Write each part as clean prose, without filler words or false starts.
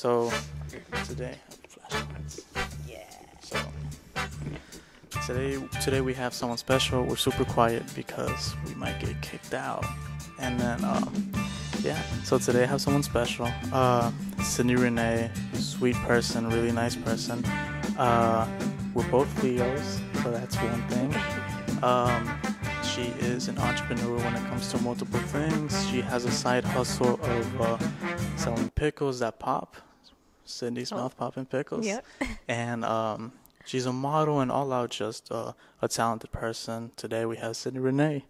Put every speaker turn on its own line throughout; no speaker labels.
So today, flashlights.
Yeah.
So today we have someone special. We're super quiet because we might get kicked out. And then yeah. So today I have someone special. Sydney Renee, sweet person, really nice person. We're both Leos, so that's one thing. She is an entrepreneur when it comes to multiple things. She has a side hustle of selling pickles that pop. Sydney's mouth popping pickles.
Yep.
And she's a model and all out just a talented person. Today we have Sydney Renee.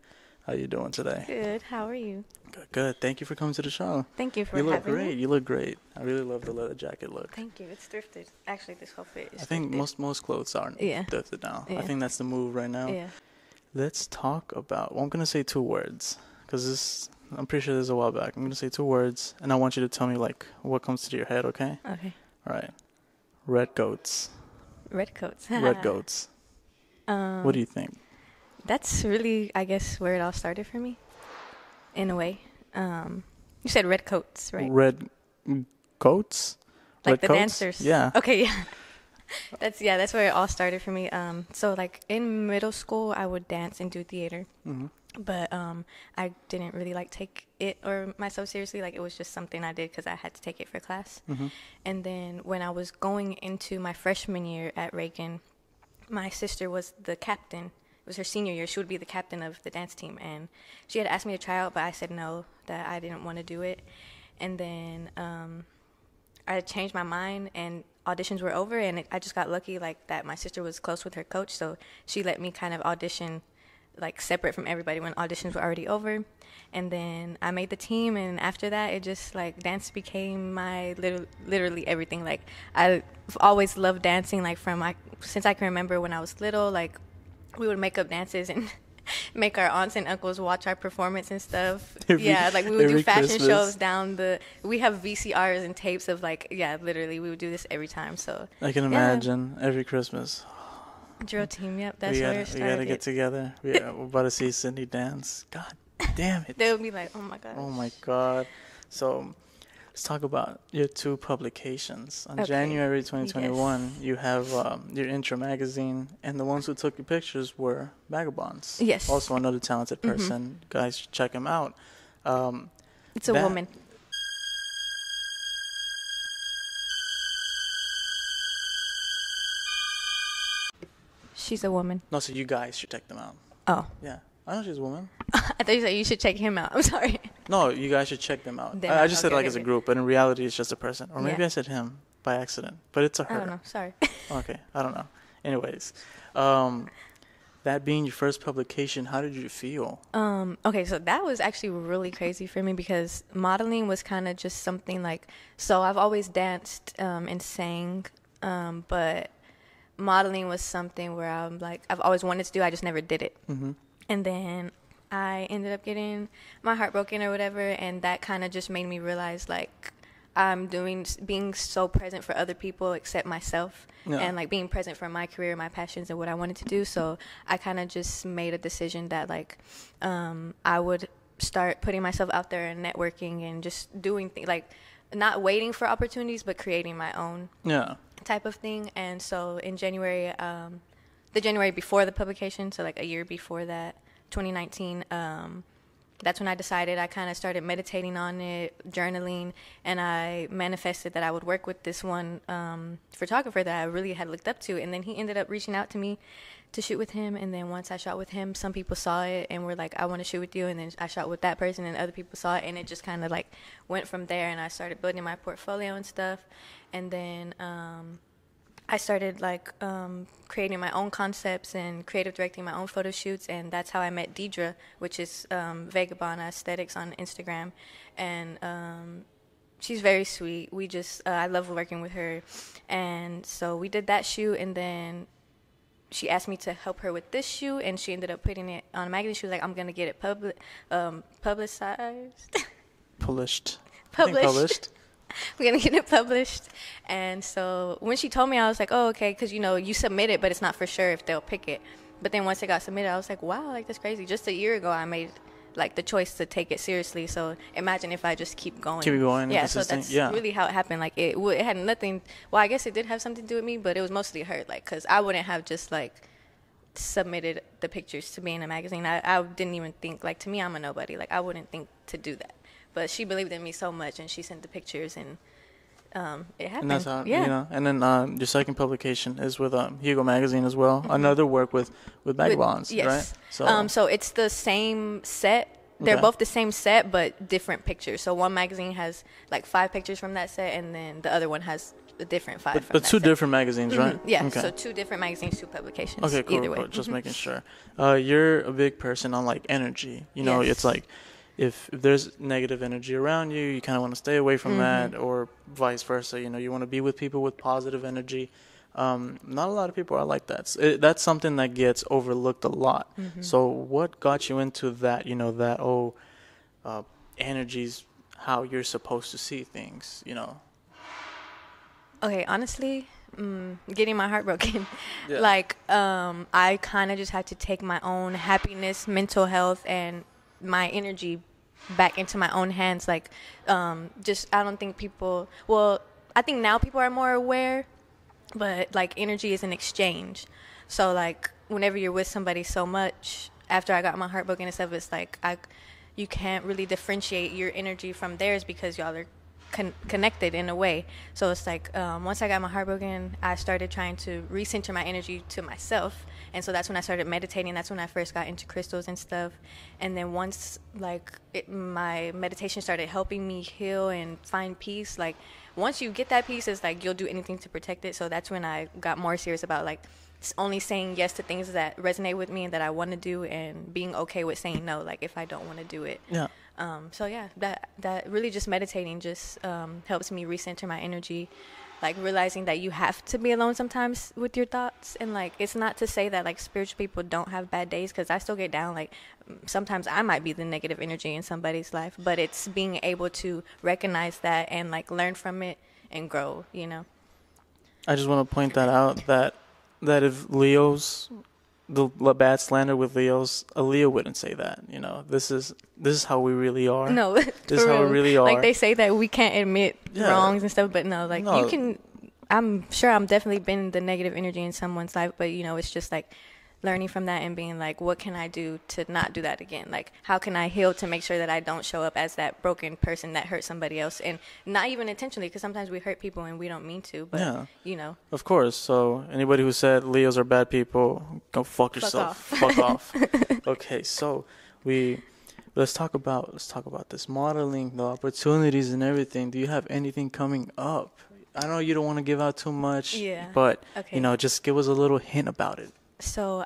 How you doing today?
Good. How are you?
Good. Thank you for coming to the show.
Thank you for
having me.
having me.
You look great. I really love the leather jacket look.
Thank you. It's thrifted. Actually, this whole fit is
I think
thrifted.
most clothes are thrifted now.
Yeah.
I think that's the move right now.
Yeah.
Let's talk about, well, I'm going to say 2 words because I'm pretty sure this is a while back. I'm going to say 2 words and I want you to tell me like what comes to your head, okay?
Okay.
All right. Red goats.
Red coats.
Red goats. What do you think?
That's really, I guess, where it all started for me, in a way. You said red coats, right?
Red goats?
Like
red
the
coats?
dancers.
Yeah.
Okay, yeah. That's where it all started for me. So like in middle school, I would dance and do theater.
Mm-hmm.
But I didn't really like take it or myself seriously. Like it was just something I did because I had to take it for class.
Mm-hmm.
And then when I was going into my freshman year at Reagan, my sister was the captain. It was her senior year. She would be the captain of the dance team. And she had asked me to try out, but I said no, that I didn't want to do it. And then I changed my mind and auditions were over. And I just got lucky like that my sister was close with her coach. So she let me kind of audition like separate from everybody when auditions were already over. And then I made the team, and after that it just like dance became my literally everything. Like I've always loved dancing, like since I can remember when I was little. Like we would make up dances and make our aunts and uncles watch our performance and stuff. Like we would do fashion
Christmas.
shows we have VCRs and tapes of like literally we would do this every time. So
I can imagine every Christmas.
Drill team, yep, that's where it started.
We gotta get together. We're about to see Sydney dance. God damn it.
They'll be like, oh my god.
Oh my god. So let's talk about your 2 publications. On
Okay.
January 2021, you have your intro magazine, and the ones who took your pictures were Vagabonds.
Yes.
Also another talented person. Guys, should check him out.
It's a woman. She's a woman.
No, so you guys should check them out.
Oh.
Yeah. I know she's a woman.
I thought you said you should check him out. I'm sorry.
No, you guys should check them out.
Them
I
out.
just said
Okay,
like
okay,
as a
okay.
group, but in reality it's just a person. Or maybe
Yeah.
I said him by accident, but it's a
I
her.
don't know. Sorry.
Okay, I don't know. Anyways, that being your first publication, how did you feel?
Okay, so that was actually really crazy for me because modeling was kind of just something like, so I've always danced and sang, but modeling was something where I'm like, I've always wanted to do, I just never did it.
Mm-hmm.
And then I ended up getting my heart broken or whatever, and that kind of just made me realize like I'm being so present for other people except myself.
Yeah.
And like being present for my career, my passions, and what I wanted to do. So I kind of just made a decision that like I would start putting myself out there and networking and just doing things, like not waiting for opportunities but creating my own type of thing. And so in January, the January before the publication, so like a year before that, 2019, that's when I decided. I kind of started meditating on it, journaling, and I manifested that I would work with this one photographer that I really had looked up to. And then he ended up reaching out to me to shoot with him. And then once I shot with him, some people saw it and were like, I want to shoot with you. And then I shot with that person and other people saw it. And it just kind of like went from there. And I started building my portfolio and stuff. And then I started like creating my own concepts and creative directing my own photo shoots, and that's how I met Deidre, which is Vagabond Aesthetics on Instagram. And she's very sweet. I love working with her. And so we did that shoot, and then she asked me to help her with this shoot, and she ended up putting it on a magazine. She was like, I'm going to get it publicized.
Published.
We're going to get it published. And so when she told me, I was like, oh, okay, because, you submit it, but it's not for sure if they'll pick it. But then once it got submitted, I was like, wow, like, that's crazy. Just a year ago, I made like the choice to take it seriously. So imagine if I just keep going.
Keep going.
Yeah, so that's really how it happened. Like it had nothing. Well, I guess it did have something to do with me, but it was mostly her. Like, cause I wouldn't have just like submitted the pictures to be in a magazine. I didn't even think, like, to me, I'm a nobody. Like, I wouldn't think to do that. But she believed in me so much, and she sent the pictures, and it happened.
And that's how, you know. And then your second publication is with Hugo Magazine as well. Another work with vagabonds,
yes.
right?
So it's the same set. They're both the same set, but different pictures. So one magazine has like 5 pictures from that set, and then the other one has a different 5 from
but
that
two
set.
Different magazines, right?
Yeah,
okay.
So 2 different magazines, 2 publications.
Okay, cool.
Either way.
Cool. Just making sure. You're a big person on like energy. You know, it's like if there's negative energy around you, you kind of want to stay away from that, or vice versa. You know, you want to be with people with positive energy. Not a lot of people are like that. That's something that gets overlooked a lot. So what got you into that? You know, that energy's how you're supposed to see things. You know.
Okay, honestly, getting my heart broken. Like, I kind of just had to take my own happiness, mental health, and my energy back into my own hands. Like, I don't think people, well, I think now people are more aware, but like energy is an exchange. So like whenever you're with somebody so much, after I got my heart broken and stuff, it's like you can't really differentiate your energy from theirs because y'all are connected in a way. So it's like once I got my heart broken, I started trying to recenter my energy to myself, and so that's when I started meditating. That's when I first got into crystals and stuff. And then once like my meditation started helping me heal and find peace, like once you get that peace, it's like you'll do anything to protect it. So that's when I got more serious about like only saying yes to things that resonate with me and that I want to do, and being okay with saying no, like if I don't want to do it.
Yeah.
So yeah, that really just meditating just helps me recenter my energy, like realizing that you have to be alone sometimes with your thoughts. And like it's not to say that like spiritual people don't have bad days, because I still get down. Like sometimes I might be the negative energy in somebody's life, but it's being able to recognize that and like learn from it and grow, you know.
I just want to point that out, that if Leo's, the bad slander with Leo's, a Leo wouldn't say that. You know, this is how we really are.
No,
this is how we really are.
Like they say that we can't admit wrongs and stuff, but no, like you can. I'm sure I'm definitely been the negative energy in someone's life, but you know, it's just like learning from that and being like, what can I do to not do that again? Like, how can I heal to make sure that I don't show up as that broken person that hurt somebody else, and not even intentionally, because sometimes we hurt people and we don't mean to, but you know.
Of course. So anybody who said Leos are bad people, go fuck yourself. Fuck off. Okay, so let's talk about this modeling, the opportunities and everything. Do you have anything coming up? I know you don't want to give out too much, but you know, just give us a little hint about it.
So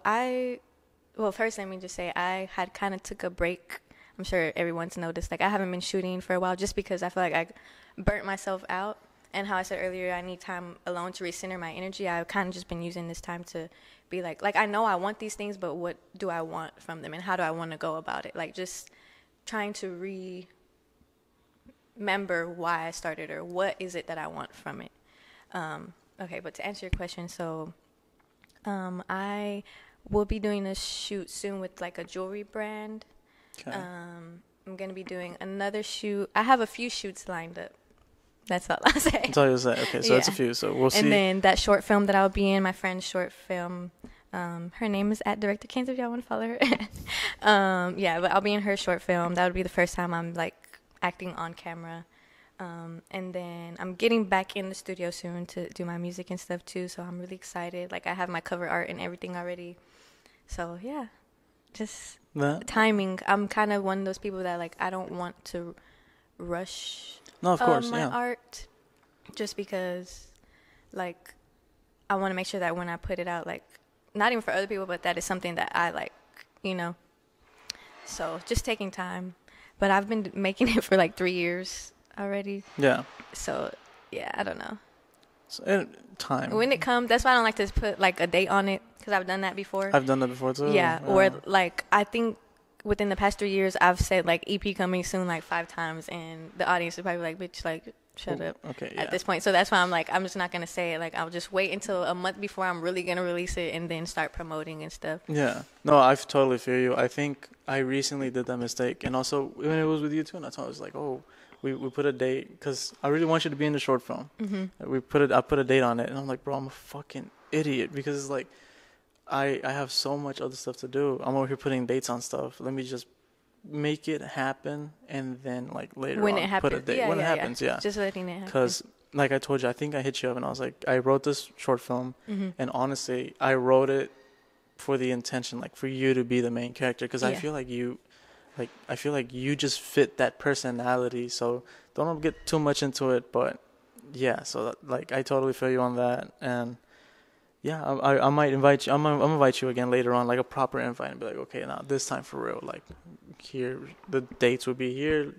first let me just say I had kind of took a break. I'm sure everyone's noticed. Like I haven't been shooting for a while just because I feel like I burnt myself out. And how I said earlier, I need time alone to recenter my energy. I've kind of just been using this time to be like I know I want these things, but what do I want from them and how do I want to go about it? Like just trying to remember why I started or what is it that I want from it. Okay, but to answer your question, so I will be doing a shoot soon with like a jewelry brand. Okay. I'm going to be doing another shoot. I have a few shoots lined up. That's all I'll say.
That's all you'll say. Okay, so that's a few. So we'll see.
And then that short film that I'll be in, my friend's short film, her name is @DirectorKanes if y'all want to follow her. But I'll be in her short film. That would be the first time I'm like acting on camera. And then I'm getting back in the studio soon to do my music and stuff too, so I'm really excited. Like I have my cover art and everything already. So yeah, just timing. I'm kind of one of those people that like I don't want to rush my art, just because like I want to make sure that when I put it out, like not even for other people, but that is something that I like, you know. So just taking time. But I've been making it for like 3 years already. Yeah. So, yeah, I don't know.
So, time.
When it comes, that's why I don't like to put like a date on it, because I've done that before.
I've done that before too.
Yeah. Or like, I think within the past 3 years, I've said like EP coming soon like 5 times, and the audience is probably like, bitch, like, shut up.
Okay, yeah.
At this point, so that's why I'm like, I'm just not gonna say it. Like, I'll just wait until a month before I'm really gonna release it, and then start promoting and stuff.
Yeah. No, I totally feel you. I think I recently did that mistake, and also when it was with you too, and that's why I was like, oh, we put a date because I really want you to be in the short film.
Mm-hmm.
I put a date on it, and I'm like, bro, I'm a fucking idiot because it's like I have so much other stuff to do. I'm over here putting dates on stuff. Let me just make it happen, and then like later
When
on
it happens,
put a date when it happens. Yeah.
Just letting it happen.
Because like I told you, I think I hit you up, and I was like, I wrote this short film,
Mm-hmm.
and honestly, I wrote it for the intention, like for you to be the main character, because I feel like you just fit that personality. So don't get too much into it, but yeah. So like I totally feel you on that, and yeah, I might invite you. I'm gonna invite you again later on, like a proper invite, and be like, okay, now this time for real, like here the dates would be here.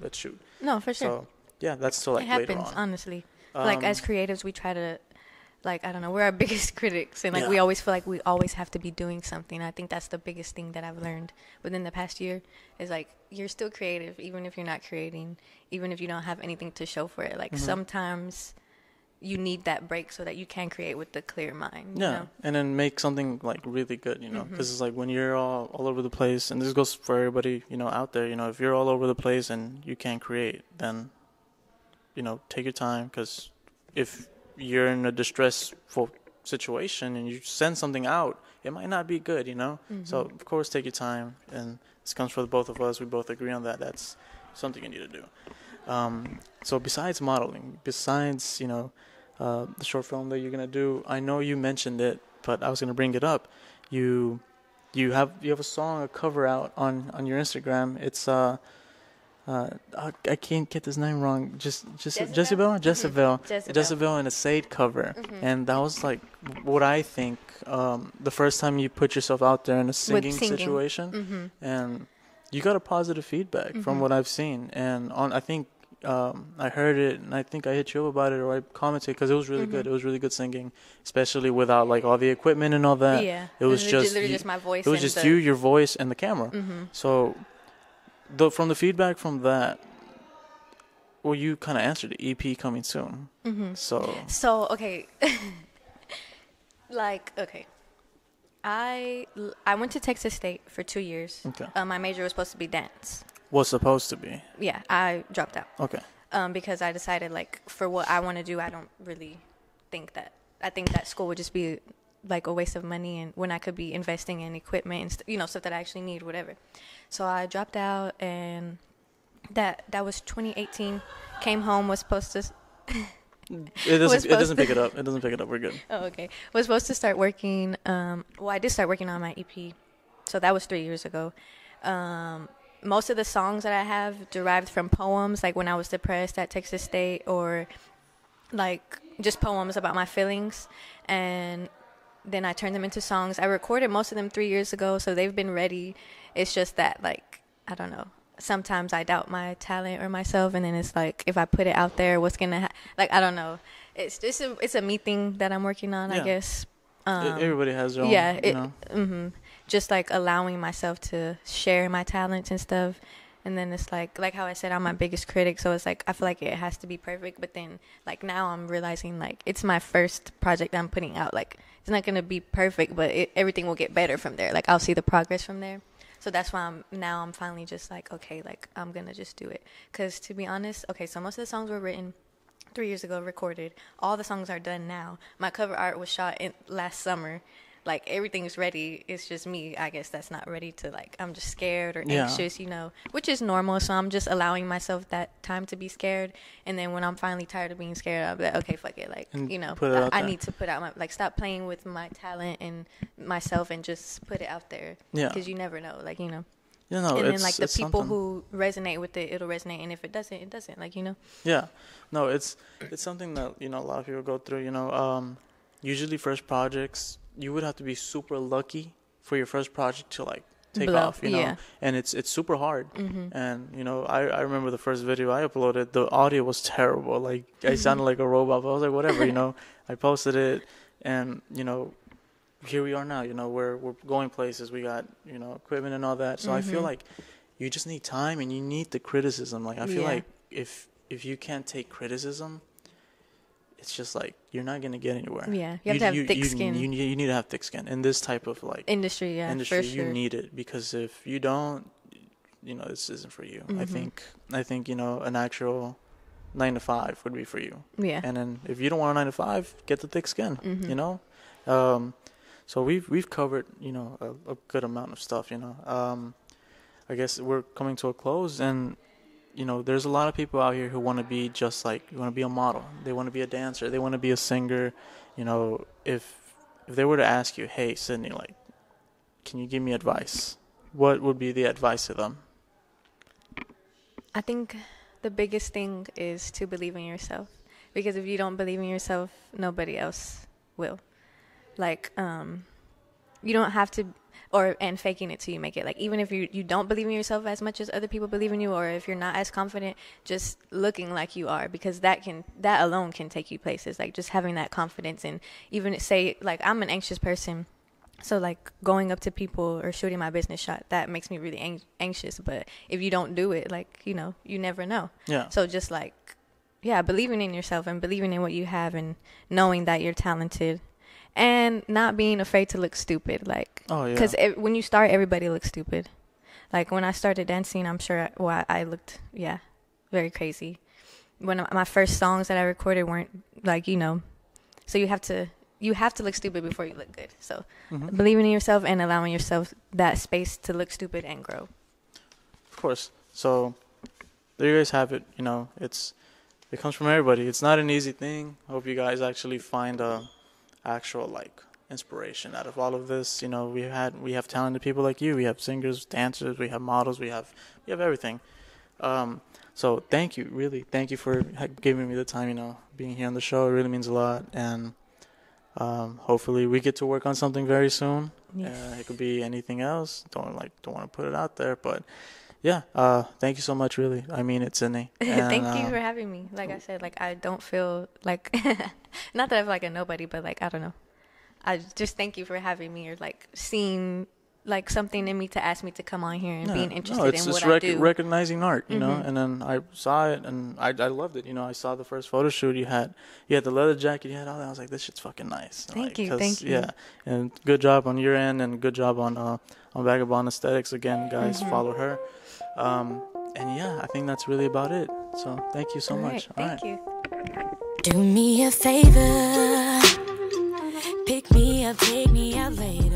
Let's shoot.
No, for sure.
So yeah, that's still like
it happens,
later on.
honestly. Like as creatives, we try to, like, I don't know, we're our biggest critics, and like we always feel like we always have to be doing something. I think that's the biggest thing that I've learned within the past year is like you're still creative even if you're not creating, even if you don't have anything to show for it. Like sometimes you need that break so that you can create with a clear mind. You know?
And then make something like really good, because it's like when you're all over the place, and this goes for everybody, out there, if you're all over the place and you can't create, then, take your time, because if you're in a distressful situation and you send something out, it might not be good, So, of course, take your time, and this comes for the both of us. We both agree on that. That's something you need to do. So besides modeling, besides, the short film that you're gonna do, I know you mentioned it, but I was gonna bring it up. You have a song, a cover out on your Instagram. It's I can't get this name wrong. Just Jezebel, Jezebel, and a Sade cover, and that was like what I think the first time you put yourself out there in a singing situation, and you got a positive feedback from what I've seen, and I think. I heard it, and I think I hit you up about it, or I commented, because it was really good. It was really good singing, especially without like all the equipment and all that.
Yeah,
it was just
my voice.
It was just you, your voice, and the camera. So, from the feedback from that, well, you kind of answered the EP coming soon. So
okay, I went to Texas State for 2 years.
Okay.
My major was supposed to be dance.
Was supposed to be.
Yeah, I dropped out.
Okay.
Because I decided, like, for what I want to do, I don't really think that. I think that school would just be like a waste of money, and when I could be investing in equipment and stuff that I actually need, whatever. So I dropped out, and that was 2018. Came home, was supposed to.
It doesn't pick it up. It doesn't pick it up. We're good.
Oh, okay. Was supposed to start working. I did start working on my EP, so that was 3 years ago. Most of the songs that I have derived from poems, like when I was depressed at Texas State, or like just poems about my feelings, and then I turned them into songs. I recorded most of them 3 years ago, so they've been ready. It's just that, like, I don't know. Sometimes I doubt my talent or myself, and then it's like, if I put it out there, what's gonna I don't know. It's just it's a me thing that I'm working on, I guess.
Everybody has their own.
Yeah. Just like allowing myself to share my talents and stuff, and then it's like how I said, I'm my biggest critic, so it's like I feel like it has to be perfect. But then like now I'm realizing like it's my first project I'm putting out. Like it's not gonna be perfect, but everything will get better from there. Like I'll see the progress from there. So that's why I'm finally just like, okay, like I'm gonna just do it. Because to be honest, okay, so most of the songs were written 3 years ago, recorded. All the songs are done now. My cover art was shot last summer. Like everything's ready. It's just me, I guess, that's not ready to, like, I'm just scared or anxious, which is normal. So I'm just allowing myself that time to be scared. And then when I'm finally tired of being scared, I'll be like, okay, fuck it. Like, I need to put out stop playing with my talent and myself and just put it out there. Yeah. Because you never know, like, and then like the people who resonate with it, it'll resonate. And if it doesn't, it doesn't, like,
Yeah. No, it's something that, a lot of people go through, usually first projects, you would have to be super lucky for your first project to like take off, and it's super hard. And I remember the first video I uploaded, the audio was terrible. Like I sounded like a robot, but I was like, whatever, I posted it, and here we are now. We're going places. We got equipment and all that. So I feel like you just need time, and you need the criticism. Like I feel like if if you can't take criticism, it's just like you're not gonna get anywhere.
Yeah, you have to have thick skin.
You need to have thick skin in this type of like
industry. Yeah,
industry.
for sure.
You need it, because if you don't, this isn't for you. I think an actual 9 to 5 would be for you.
Yeah.
And then if you don't want a 9 to 5, get the thick skin. So we've covered a good amount of stuff. I guess we're coming to a close, and there's a lot of people out here who want to be just like, you want to be a model, they want to be a dancer, they want to be a singer. If they were to ask you, hey Sydney, like, can you give me advice, what would be the advice to them?
I think the biggest thing is to believe in yourself, because if you don't believe in yourself, nobody else will. Like, you don't have to, and faking it till you make it. Like, even if you don't believe in yourself as much as other people believe in you, or if you're not as confident, just looking like you are, because that alone can take you places. Like, just having that confidence, and even say, like, I'm an anxious person, so like going up to people or shooting my business shot, that makes me really anxious. But if you don't do it, like, you never know. Yeah. So just like, believing in yourself and believing in what you have, and knowing that you're talented. And not being afraid to look stupid, like, because when you start, everybody looks stupid. Like, when I started dancing, I'm sure I looked, very crazy. When my first songs that I recorded weren't like, so you have to look stupid before you look good. So believing in yourself and allowing yourself that space to look stupid and grow.
Of course. So there you guys have it. It comes from everybody. It's not an easy thing. I hope you guys actually find actual like inspiration out of all of this. We have talented people like you. We have singers, dancers, we have models, we have everything. So thank you for giving me the time, being here on the show. It really means a lot. And hopefully we get to work on something very soon. It could be anything else. Don't want to put it out there, but thank you so much, really. I mean it, Sydney. And,
thank you for having me. Like I said, like, I don't feel like not that I feel like a nobody, but like, I don't know. I just thank you for having me, or like seeing like something in me to ask me to come on here and being interested in what I do.
Recognizing art, and then I saw it and I loved it. I saw the first photo shoot you had the leather jacket, you had all that. I was like, this shit's fucking nice.
Thank you.
Yeah, and good job on your end, and good job on Vagabond Aesthetics. Again, guys, follow her. I think that's really about it. So thank you so much.
Thank you.
Do me a favor, pick me up, take me out later.